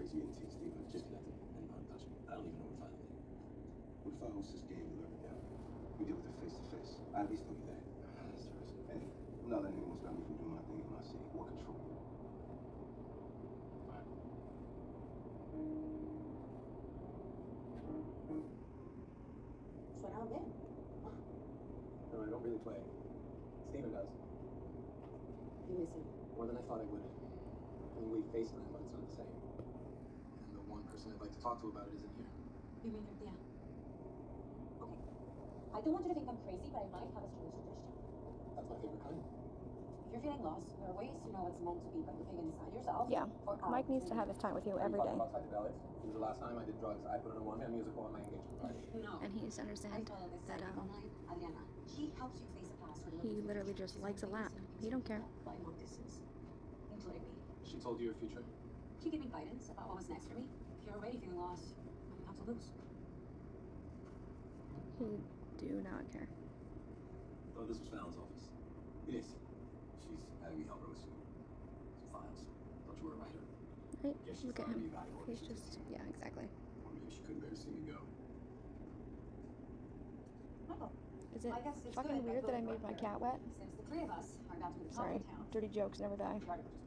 crazy intake, Steven. It's disconnected and untouchable. I don't even know what file it is. What if I was just game delivered down? We deal with it face to face. I at least know you there. That's true. And I'm not letting anyone stop me from doing my thing in my city or control me. Suena bien. No, I don't really play. Steven does. You miss him. More than I thought I would. I mean, we FaceTime, but it's not the same. And the one person I'd like to talk to about it isn't here. You mean your tia? Okay. I don't want you to think I'm crazy, but I might have a strange suggestion. That's my favorite kind. If you're feeling lost, there are ways to know what's meant to be by looking inside yourself. Yeah, Mike needs to have his time with you every day. About psychedelics. It was the last time I did drugs. I put on a one-man musical on my engagement party. No. And he needs to understand that Adriana, she helps you face the past. he literally just likes a lap. He don't care. By long distance, including me. She told you your future? She gave me guidance about what was next for me. If you're already feeling lost, what do you have to lose? He do not care. Oh, this was Fallon's office. It is. She's having me help her with some files. Thought you were a writer. Right? Guess she Look at thought I'd be him. valuable. He's just, yeah, exactly. Or maybe she couldn't bear to see me go. Michael. Is it I guess it's fucking good weird that I both made my work cat wet? Since the three of us are about to be the talk Sorry, of town. dirty jokes never die. The article just